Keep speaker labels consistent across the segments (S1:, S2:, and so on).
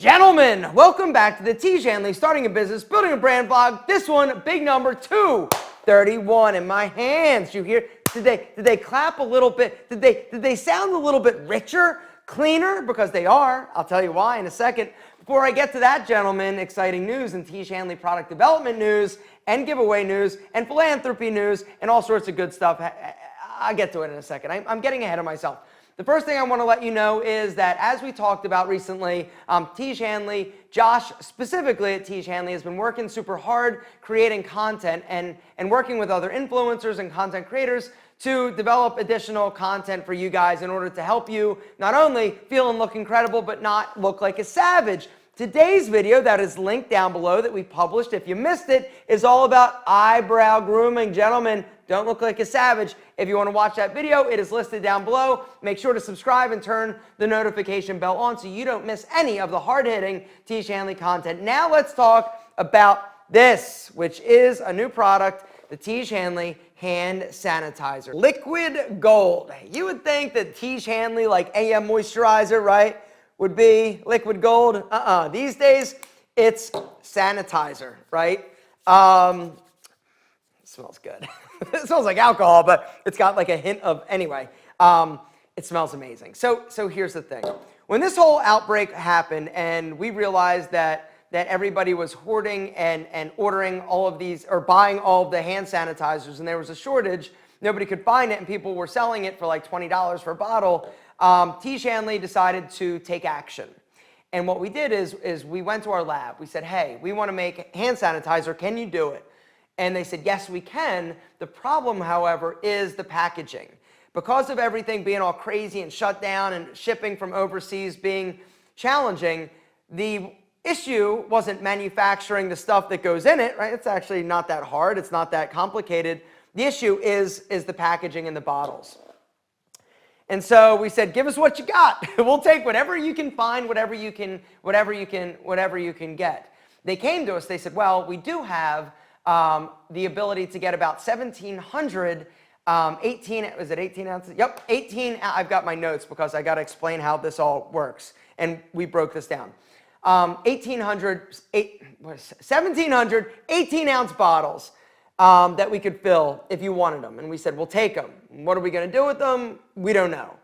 S1: Gentlemen, welcome back to the Tiege Hanley Starting a Business, Building a Brand vlog. This one, big number 231 in my hands. You hear? Did they clap a little bit? Did they sound a little bit richer, cleaner? Because they are. I'll tell you why in a second. Before I get to that, gentlemen, exciting news and Tiege Hanley product development news and giveaway news and philanthropy news and all sorts of good stuff. I'll get to it in a second. I'm getting ahead of myself. The first thing I want to let you know is that as we talked about recently, Tiege Hanley, Josh specifically at Tiege Hanley has been working super hard creating content and working with other influencers and content creators to develop additional content for you guys in order to help you not only feel and look incredible, but not look like a savage. Today's video that is linked down below that we published, if you missed it, is all about eyebrow grooming. Gentlemen, don't look like a savage. If you want to watch that video, it is listed down below. Make sure to subscribe and turn the notification bell on so you don't miss any of the hard-hitting Tiege Hanley content. Now let's talk about this, which is a new product, the Tiege Hanley Hand Sanitizer. Liquid gold. You would think that Tiege Hanley, like AM moisturizer, right, would be liquid gold. These days, it's sanitizer, right? It smells good. It smells like alcohol, but it's got like a hint of, anyway, it smells amazing. So here's the thing. When this whole outbreak happened and we realized that everybody was hoarding and ordering all of these, or buying all of the hand sanitizers, and there was a shortage, nobody could find it, and people were selling it for like $20 for a bottle, Tiege Hanley decided to take action. And what we did is we went to our lab. We said, hey, we want to make hand sanitizer. Can you do it? And they said, yes, we can. The problem, however, is the packaging. Because of everything being all crazy and shut down and shipping from overseas being challenging, the issue wasn't manufacturing the stuff that goes in it, right? It's actually not that hard. It's not that complicated. The issue is the packaging in the bottles. And so we said, give us what you got. We'll take whatever you can find, whatever you can get. They came to us, they said, well, we do have the ability to get about 1,700, 18 ounces? Yep, 18, I've got my notes because I got to explain how this all works. And we broke this down. 1,700 18-ounce bottles that we could fill if you wanted them. And we said, we'll take them. What are we going to do with them? We don't know.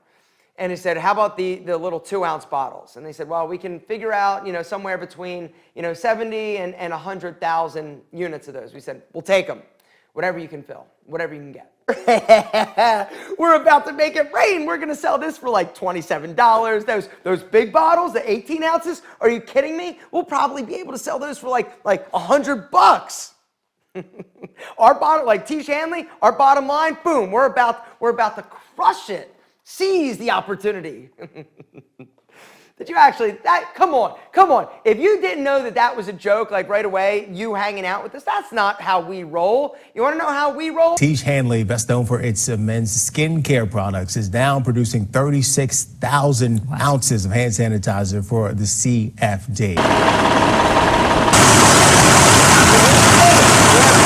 S1: And he said, how about the little 2-ounce bottles? And they said, well, we can figure out, somewhere between, 70 and 100,000 units of those. We said, we'll take them. Whatever you can fill, whatever you can get. We're about to make it rain. We're going to sell this for like $27. Those big bottles, the 18 ounces, are you kidding me? We'll probably be able to sell those for like $100. Our bottom, like Tiege Hanley, our bottom line, boom, we're about to crush it. Seize the opportunity. Did you actually, come on. If you didn't know that was a joke, like right away, you hanging out with us, that's not how we roll. You want to know how we roll?
S2: Tiege Hanley, best known for its men's skincare products, is now producing 36,000 ounces of hand sanitizer for the CFD.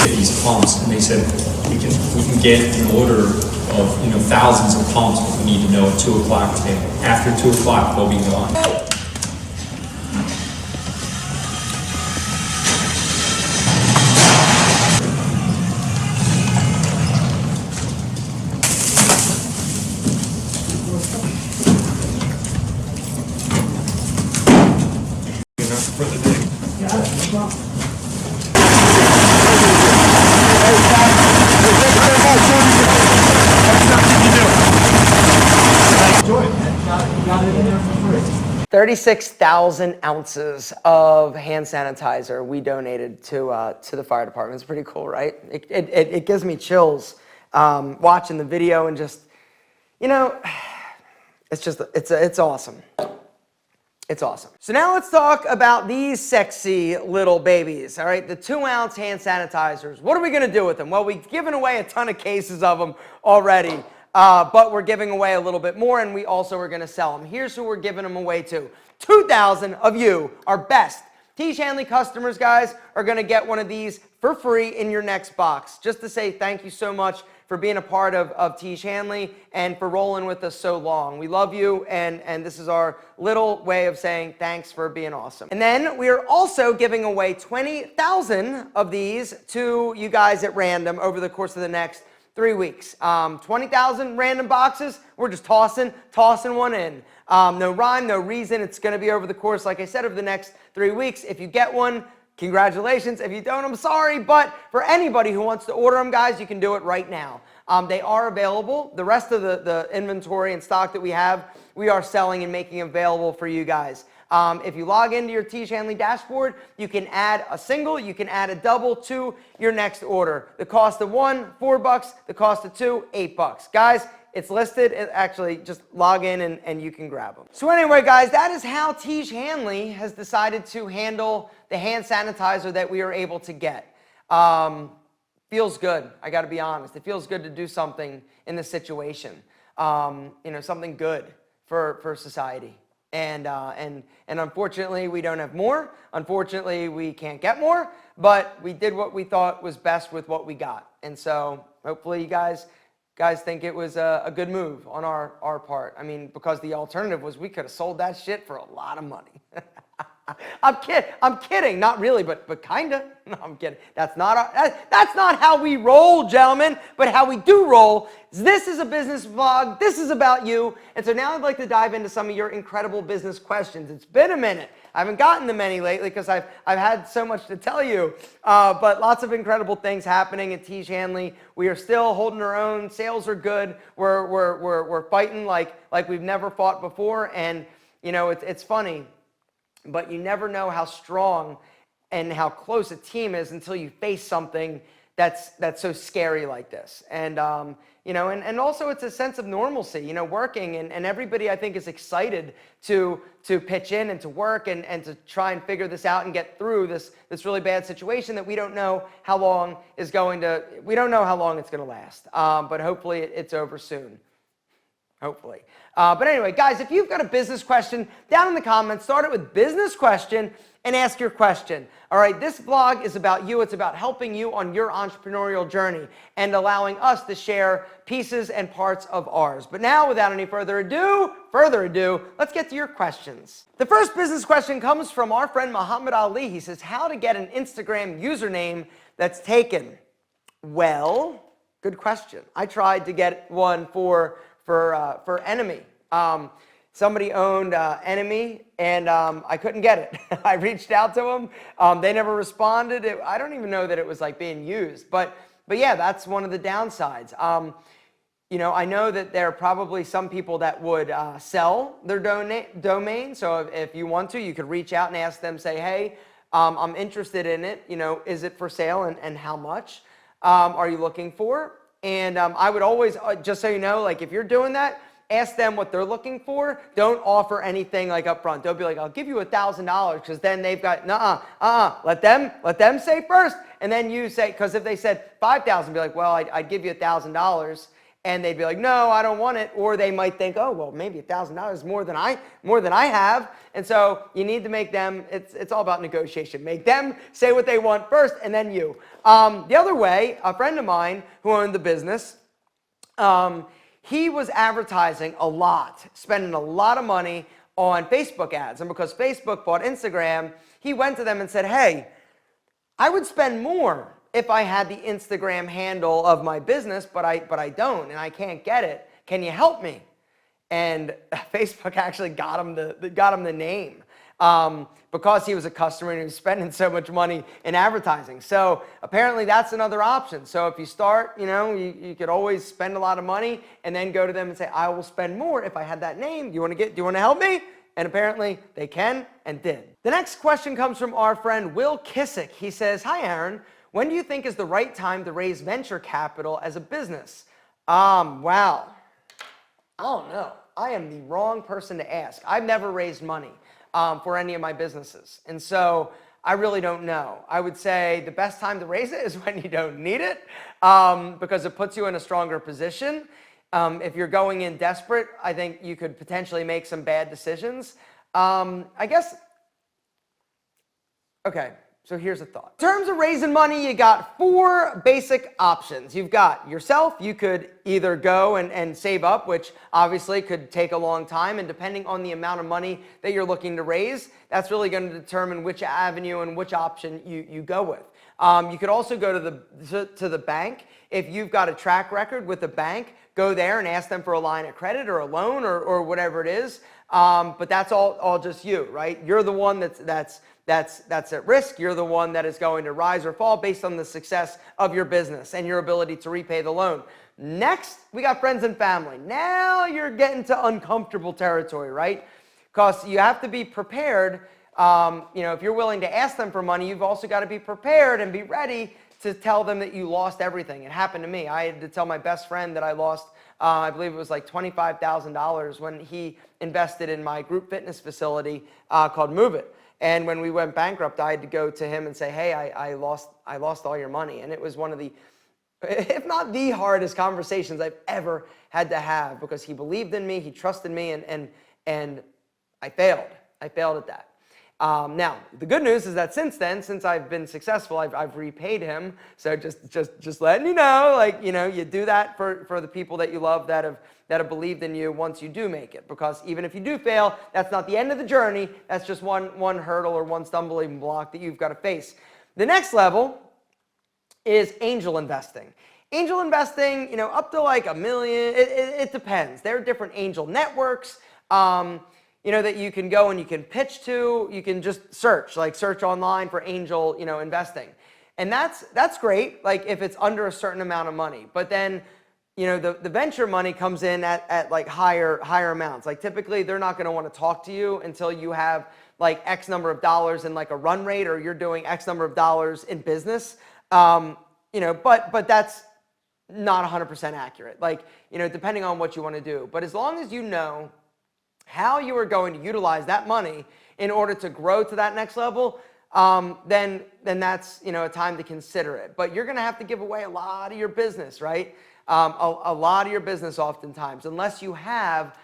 S3: These pumps, and they said we can get an order of thousands of pumps, but we need to know at 2 o'clock today. After 2 o'clock, they'll be gone. For the day. Got it. No problem. Enjoy it, man. Got it in there for free.
S1: 36,000 ounces of hand sanitizer we donated to the fire department. It's pretty cool, right? It gives me chills watching the video and just, it's awesome. It's awesome. So now let's talk about these sexy little babies, all right? The 2-ounce hand sanitizers. What are we going to do with them? Well, we've given away a ton of cases of them already, but we're giving away a little bit more, and we also are going to sell them. Here's who we're giving them away to. 2,000 of you, our best Tiege Hanley customers, guys, are going to get one of these for free in your next box, just to say thank you so much for being a part of Tiege Hanley and for rolling with us so long. We love you, and this is our little way of saying thanks for being awesome. And then we are also giving away 20,000 of these to you guys at random over the course of the next 3 weeks. 20,000 random boxes. We're just tossing one in. No rhyme, no reason. It's going to be over the course, like I said, over the next 3 weeks. If you get one, congratulations. If you don't, I'm sorry. But for anybody who wants to order them, guys, you can do it right now. They are available. The rest of the inventory and stock that we have, we are selling and making available for you guys. If you log into your Tiege Hanley dashboard, you can add a single, you can add a double to your next order. The cost of one, $4. The cost of two, $8. Guys, it's listed. Actually, just log in and you can grab them. So anyway, guys, that is how Tiege Hanley has decided to handle the hand sanitizer that we are able to get. Feels good. I got to be honest. It feels good to do something in this situation. Something good for society. And unfortunately, we don't have more. Unfortunately, we can't get more. But we did what we thought was best with what we got. And so hopefully you guys think it was a good move on our part. I mean, because the alternative was we could have sold that shit for a lot of money. I'm kidding. Not really, but kinda. No, I'm kidding. That's not how we roll, gentlemen, but how we do roll. This is a business vlog. This is about you. And so now I'd like to dive into some of your incredible business questions. It's been a minute. I haven't gotten to many lately because I've had so much to tell you. But lots of incredible things happening at Tiege Hanley. We are still holding our own. Sales are good. We're fighting like we've never fought before. And it's funny. But you never know how strong and how close a team is until you face something that's so scary like this. And and also it's a sense of normalcy, working, and everybody I think is excited to pitch in and to work and to try and figure this out and get through this really bad situation that we don't know how long it's going to last. But hopefully it's over soon. Hopefully. But anyway, guys, if you've got a business question, down in the comments, start it with business question and ask your question. All right, this vlog is about you. It's about helping you on your entrepreneurial journey and allowing us to share pieces and parts of ours. But now, without any further ado, let's get to your questions. The first business question comes from our friend Mohammad Ali. He says, how to get an Instagram username that's taken? Well, good question. I tried to get one for Enemy. Somebody owned Enemy, and I couldn't get it. I reached out to them. They never responded. I don't even know that it was like being used. But yeah, that's one of the downsides. I know that there are probably some people that would sell their domain. So if you want to, you could reach out and ask them, say, hey, I'm interested in it. Is it for sale and how much are you looking for? And I would always, just so you know, like if you're doing that, ask them what they're looking for. Don't offer anything like up front. Don't be like, I'll give you $1,000 because then they've got, let them say first. And then you say, because if they said 5,000, be like, well, I'd give you $1,000. And they'd be like, no, I don't want it. Or they might think, oh, well, maybe $1,000 is more than I have. And so you need to make them, it's all about negotiation. Make them say what they want first and then you. The other way, a friend of mine who owned the business, he was advertising a lot, spending a lot of money on Facebook ads. And because Facebook bought Instagram, he went to them and said, hey, I would spend more if I had the Instagram handle of my business, but I don't, and I can't get it. Can you help me? And Facebook actually got him the name because he was a customer and he was spending so much money in advertising. So apparently that's another option. So if you start, you could always spend a lot of money and then go to them and say, I will spend more if I had that name. Do you want to help me? And apparently they can and did. The next question comes from our friend Will Kissick. He says, hi, Aaron. When do you think is the right time to raise venture capital as a business? Wow. I don't know. I am the wrong person to ask. I've never raised money for any of my businesses. And so I really don't know. I would say the best time to raise it is when you don't need it because it puts you in a stronger position. If you're going in desperate, I think you could potentially make some bad decisions. I guess, okay. So here's a thought. In terms of raising money, you got 4 basic options. You've got yourself. You could either go and save up, which obviously could take a long time. And depending on the amount of money that you're looking to raise, that's really going to determine which avenue and which option you go with. You could also go to the bank. If you've got a track record with the bank, go there and ask them for a line of credit or a loan or whatever it is. But that's all just you, right? You're the one that's at risk. You're the one that is going to rise or fall based on the success of your business and your ability to repay the loan. Next, we got friends and family. Now you're getting to uncomfortable territory, right? Because you have to be prepared. If you're willing to ask them for money, you've also got to be prepared and be ready to tell them that you lost everything. It happened to me. I had to tell my best friend that I lost, I believe it was like $25,000 when he invested in my group fitness facility called Move It. And when we went bankrupt, I had to go to him and say, hey, I lost all your money. And it was one of the, if not the hardest conversations I've ever had to have, because he believed in me, he trusted me, and I failed. I failed at that. Now, the good news is that since then, since I've been successful, I've repaid him. So just letting you know, you do that for the people that you love that have believed in you once you do make it. Because even if you do fail, that's not the end of the journey. That's just one hurdle or one stumbling block that you've got to face. The next level is angel investing. Angel investing, up to like $1 million, it depends. There are different angel networks. That you can go and you can pitch to. You can just search online for angel, investing. And that's great, like if it's under a certain amount of money. But then, the venture money comes in at like higher amounts. Like typically they're not going to want to talk to you until you have like X number of dollars in like a run rate, or you're doing X number of dollars in business. But that's not 100% accurate. Like, depending on what you want to do. But as long as you know how you are going to utilize that money in order to grow to that next level, then that's a time to consider it. But you're going to have to give away a lot of your business, right? A lot of your business oftentimes, unless you have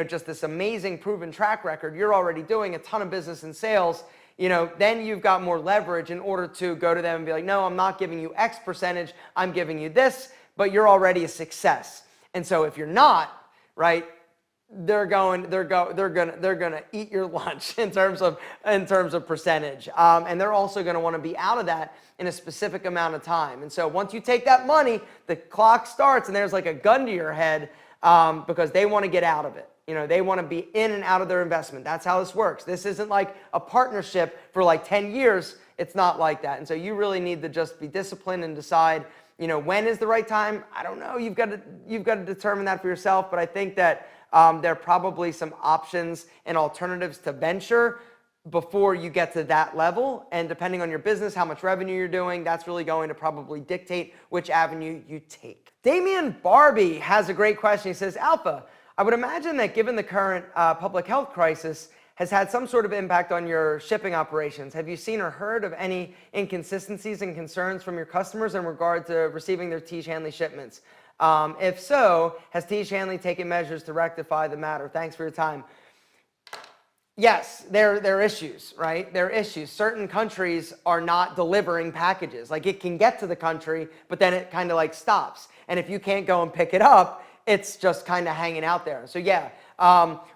S1: just this amazing proven track record. You're already doing a ton of business and sales. Then you've got more leverage in order to go to them and be like, no, I'm not giving you X percentage, I'm giving you this, but you're already a success. And so if you're not, right, they're gonna eat your lunch in terms of percentage, and they're also gonna want to be out of that in a specific amount of time. And so once you take that money, the clock starts, and there's like a gun to your head, because they want to get out of it. They want to be in and out of their investment. That's how this works. This isn't like a partnership for like 10 years. It's not like that. And so you really need to just be disciplined and decide, when is the right time. I don't know. You've got to determine that for yourself. But I think that there are probably some options and alternatives to venture before you get to that level. And depending on your business, how much revenue you're doing, that's really going to probably dictate which avenue you take. Damen Barbee has a great question. He says, Alpha, I would imagine that given the current public health crisis has had some sort of impact on your shipping operations. Have you seen or heard of any inconsistencies and concerns from your customers in regard to receiving their Tiege Hanley shipments? If so, has Tiege Hanley taken measures to rectify the matter? Thanks for your time. Yes, there are issues, right? There are issues. Certain countries are not delivering packages. Like it can get to the country, but then it kind of like stops. And if you can't go and pick it up, it's just kind of hanging out there. So yeah,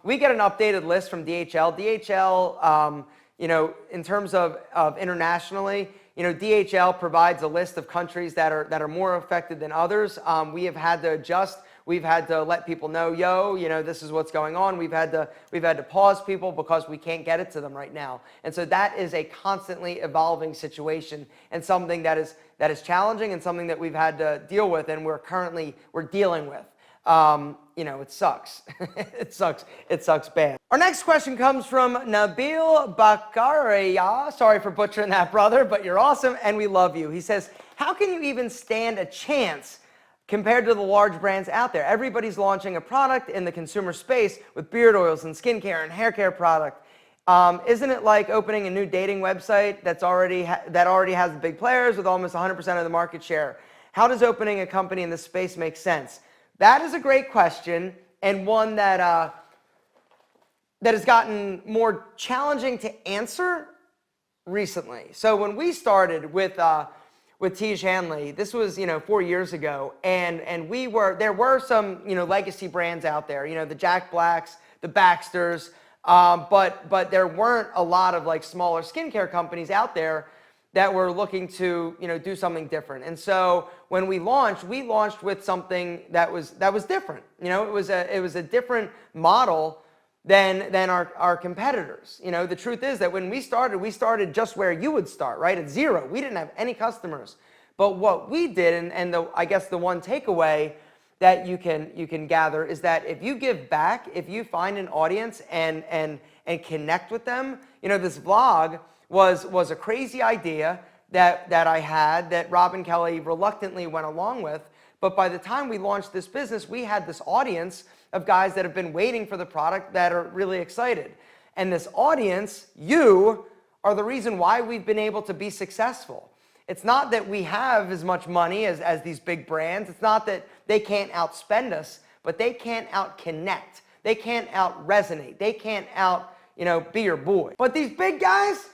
S1: we get an updated list from DHL. DHL, in terms of internationally, DHL provides a list of countries that are more affected than others. We have had to adjust. We've had to let people know, this is what's going on. We've had to pause people because we can't get it to them right now. And so that is a constantly evolving situation and something that is challenging and something that we've had to deal with and we're dealing with. It sucks. It sucks bad. Our next question comes from Nabeel Bhattacharya. Sorry for butchering that, brother, but you're awesome and we love you. He says, how can you even stand a chance compared to the large brands out there? Everybody's launching a product in the consumer space with beard oils and skincare and hair care product. Isn't it like opening a new dating website that already has the big players with almost 100% of the market share? How does opening a company in this space make sense? That is a great question, and one that has gotten more challenging to answer recently. So when we started with Tiege Hanley, this was 4 years ago, and there were some legacy brands out there, the Jack Blacks, the Baxters, but there weren't a lot of like smaller skincare companies out there that were looking to do something different. And so when we launched with something that was different. It was a different model than our competitors. The truth is that when we started just where you would start, right? At zero. We didn't have any customers. But what we did, and I guess the one takeaway that you can gather is that if you give back, if you find an audience and connect with them, this vlog was a crazy idea that I had that Rob and Kelley reluctantly went along with. But by the time we launched this business, we had this audience of guys that have been waiting for the product that are really excited. And this audience, you, are the reason why we've been able to be successful. It's not that we have as much money as these big brands. It's not that they can't outspend us, but they can't out-connect. They can't out-resonate. They can't be your boy. But these big guys,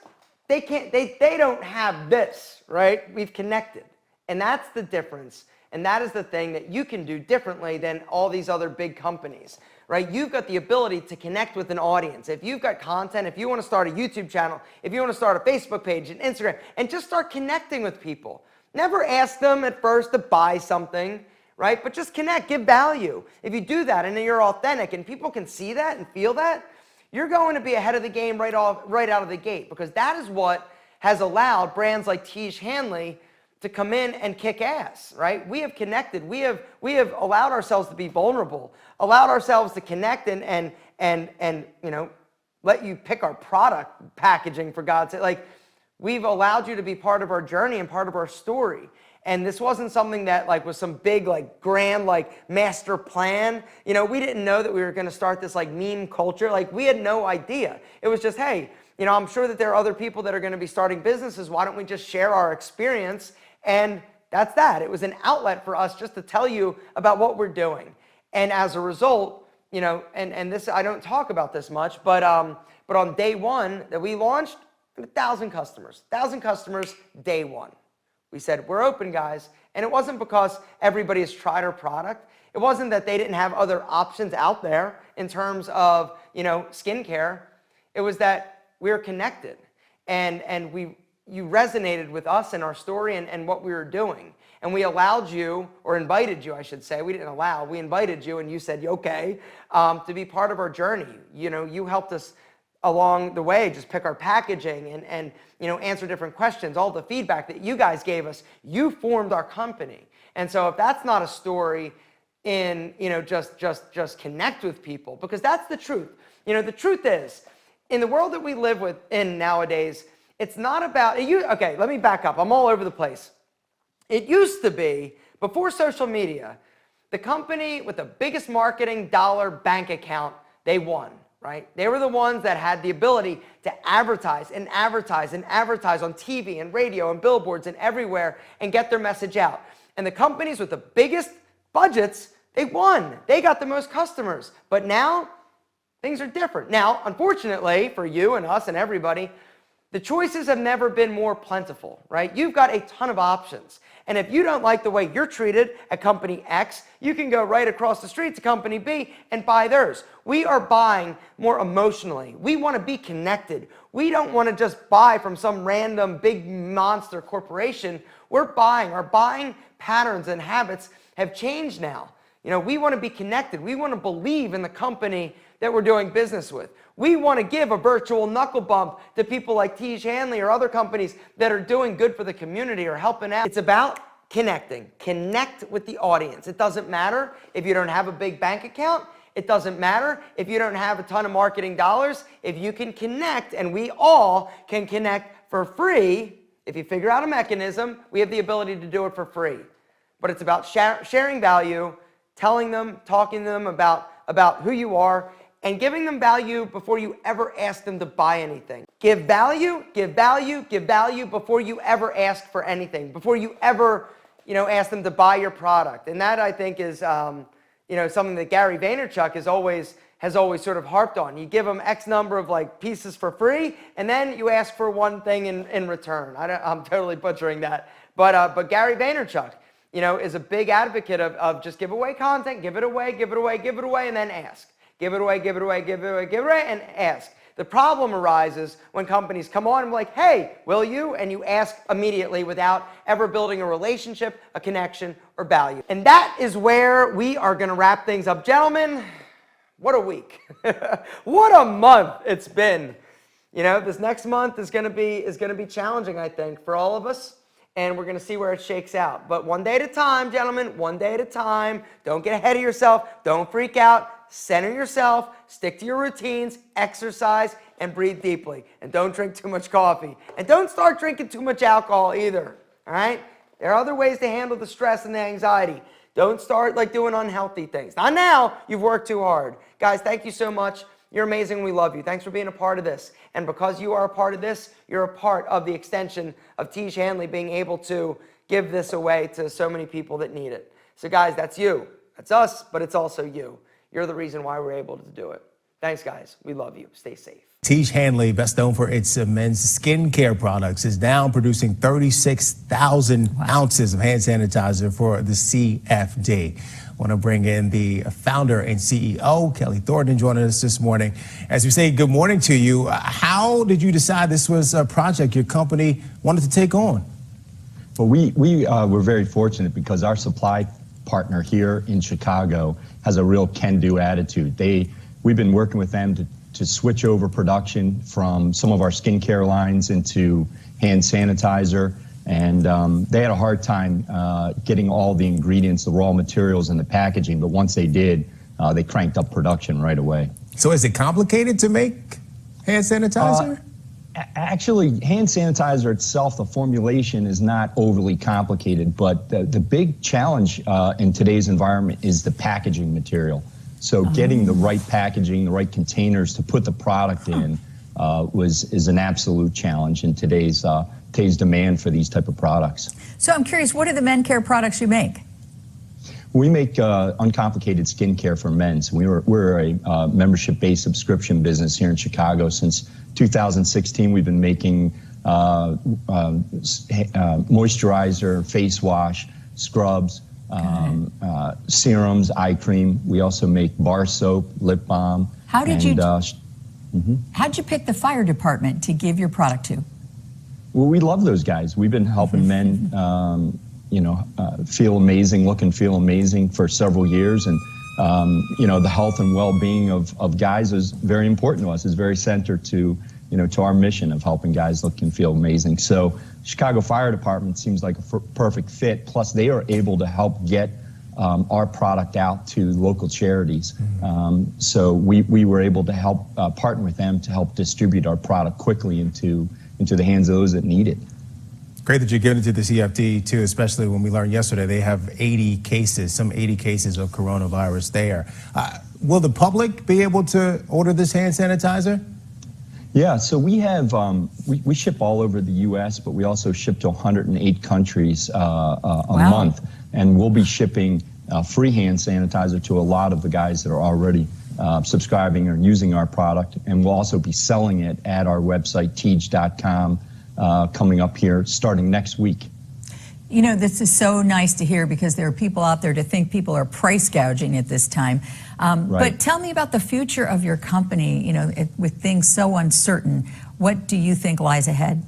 S1: they can't. They don't have this, right? We've connected. And that's the difference. And that is the thing that you can do differently than all these other big companies, right? You've got the ability to connect with an audience. If you've got content, if you want to start a YouTube channel, if you want to start a Facebook page, an Instagram, and just start connecting with people. Never ask them at first to buy something, right? But just connect, give value. If you do that and you're authentic and people can see that and feel that, you're going to be ahead of the game right out of the gate, because that is what has allowed brands like Tiege Hanley to come in and kick ass, right? We have connected. We have allowed ourselves to be vulnerable, allowed ourselves to connect and let you pick our product packaging, for God's sake. Like, we've allowed you to be part of our journey and part of our story. And this wasn't something that was some big grand master plan. We didn't know that we were going to start this meme culture. We had no idea. It was just, hey, I'm sure that there are other people that are going to be starting businesses. Why don't we just share our experience? And that's that. It was an outlet for us just to tell you about what we're doing. And as a result, and this, I don't talk about this much, but on day one that we launched, 1,000 customers. 1,000 customers day one. We said, we're open, guys. And it wasn't because everybody has tried our product. It wasn't that they didn't have other options out there in terms of, skincare. It was that we were connected. And you resonated with us and our story and what we were doing. And we allowed you, or invited you, I should say. We didn't allow, we invited you, and you said, okay, to be part of our journey. You helped us along the way, just pick our packaging and answer different questions, all the feedback that you guys gave us. You formed our company. And so if that's not a story in, just connect with people, because that's the truth. The truth is, in the world that we live in nowadays, it's not about, okay, let me back up. I'm all over the place. It used to be, before social media, the company with the biggest marketing dollar bank account, they won, right? They were the ones that had the ability to advertise and advertise and advertise on TV and radio and billboards and everywhere and get their message out. And the companies with the biggest budgets, they won. They got the most customers. But now, things are different. Now, unfortunately, for you and us and everybody, the choices have never been more plentiful, right? You've got a ton of options. And if you don't like the way you're treated at company X, you can go right across the street to company B and buy theirs. We are buying more emotionally. We want to be connected. We don't want to just buy from some random big monster corporation. We're buying. Our buying patterns and habits have changed now. We want to be connected. We want to believe in the company that we're doing business with. We want to give a virtual knuckle bump to people like Tiege Hanley or other companies that are doing good for the community or helping out. It's about connecting. Connect with the audience. It doesn't matter if you don't have a big bank account. It doesn't matter if you don't have a ton of marketing dollars. If you can connect, and we all can connect for free, if you figure out a mechanism, we have the ability to do it for free. But it's about sharing value, telling them, talking to them about who you are, and giving them value before you ever ask them to buy anything. Give value, give value, give value before you ever ask for anything, before you ever, ask them to buy your product. And that, I think, is, something that Gary Vaynerchuk has always has always sort of harped on. You give them X number of like pieces for free, and then you ask for one thing in return. I'm totally butchering that. But Gary Vaynerchuk, you know, is a big advocate of just give away content, give it away, give it away, give it away, and then ask. Give it away, give it away, give it away, give it away, and ask. The problem arises when companies come on and be like, hey, will you? And you ask immediately without ever building a relationship, a connection, or value. And that is where we are going to wrap things up. Gentlemen, what a week. What a month it's been. You know, this next month is going to be challenging, I think, for all of us. And we're going to see where it shakes out. But one day at a time, gentlemen, one day at a time. Don't get ahead of yourself. Don't freak out. Center yourself, stick to your routines, exercise, and breathe deeply. And don't drink too much coffee. And don't start drinking too much alcohol either, all right? There are other ways to handle the stress and the anxiety. Don't start like doing unhealthy things. Not now, you've worked too hard. Guys, thank you so much. You're amazing, we love you. Thanks for being a part of this. And because you are a part of this, you're a part of the extension of Tiege Hanley being able to give this away to so many people that need it. So guys, that's you. That's us, but it's also you. You're the reason why we're able to do it. Thanks, guys. We love you. Stay safe.
S2: Tiege Hanley, best known for its men's skincare products, is now producing 36,000 ounces of hand sanitizer for the CFD. I want to bring in the founder and CEO, Kelley Thornton, joining us this morning. As we say good morning to you, how did you decide this was a project your company wanted to take on?
S4: Well, we were very fortunate because our supply partner here in Chicago has a real can-do attitude. We've been working with them to switch over production from some of our skincare lines into hand sanitizer, and they had a hard time getting all the ingredients, the raw materials, and the packaging, but once they did, they cranked up production right away.
S2: So is it complicated to make hand sanitizer?
S4: Actually, hand sanitizer itself, the formulation is not overly complicated, but the big challenge in today's environment is the packaging material. So getting the right packaging, the right containers to put the product in is an absolute challenge in today's demand for these type of products.
S5: So I'm curious, what are the men care products you make?
S4: We make uncomplicated skincare for men. So we're a membership-based subscription business here in Chicago. Since 2016, we've been making moisturizer, face wash, scrubs, serums, eye cream. We also make bar soap, lip balm.
S5: How'd you pick the fire department to give your product to?
S4: Well, we love those guys. We've been helping men feel amazing, look and feel amazing for several years. And, the health and well-being of guys is very important to us. It's very centered to our mission of helping guys look and feel amazing. So Chicago Fire Department seems like a perfect fit. Plus, they are able to help get our product out to local charities. So we were able to help partner with them to help distribute our product quickly into the hands of those that need it.
S2: Great that you're giving it to the CFD too, especially when we learned yesterday they have 80 cases of coronavirus there. Will the public be able to order this hand sanitizer?
S4: Yeah, so we have, we ship all over the U.S., but we also ship to 108 countries a month. And we'll be shipping free hand sanitizer to a lot of the guys that are already subscribing or using our product. And we'll also be selling it at our website, tiege.com, coming up here starting next week.
S5: You know, this is so nice to hear because there are people out there to think people are price gouging at this time. But tell me about the future of your company, with things so uncertain. What do you think lies ahead?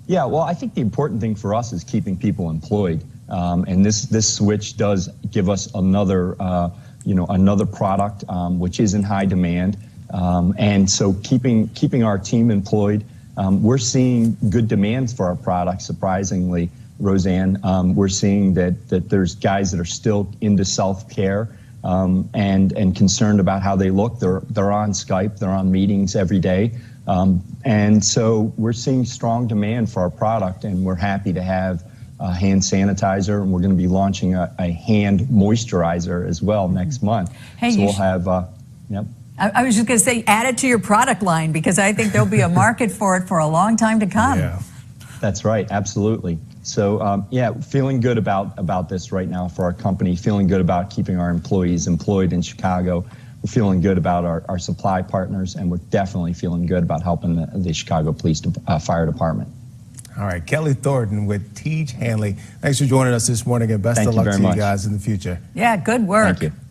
S4: Yeah, well, I think the important thing for us is keeping people employed. And this switch does give us another product which is in high demand. And so keeping our team employed, we're seeing good demands for our products, surprisingly. Roseanne, we're seeing that there's guys that are still into self-care and concerned about how they look. They're on Skype, they're on meetings every day. And so we're seeing strong demand for our product, and we're happy to have hand sanitizer, and we're going to be launching a hand moisturizer as well next month.
S5: Hey,
S4: so we'll have, yep.
S5: I was just going to say, add it to your product line because I think there'll be a market for it for a long time to come.
S2: Yeah.
S4: That's right, absolutely. So yeah, feeling good about this right now for our company, feeling good about keeping our employees employed in Chicago. feeling good about our supply partners, and we're definitely feeling good about helping the Chicago Fire Department.
S2: All right, Kelley Thornton with Tiege Hanley. Thanks for joining us this morning, and best of luck to you guys in the future.
S5: Yeah, good work.
S4: Thank you.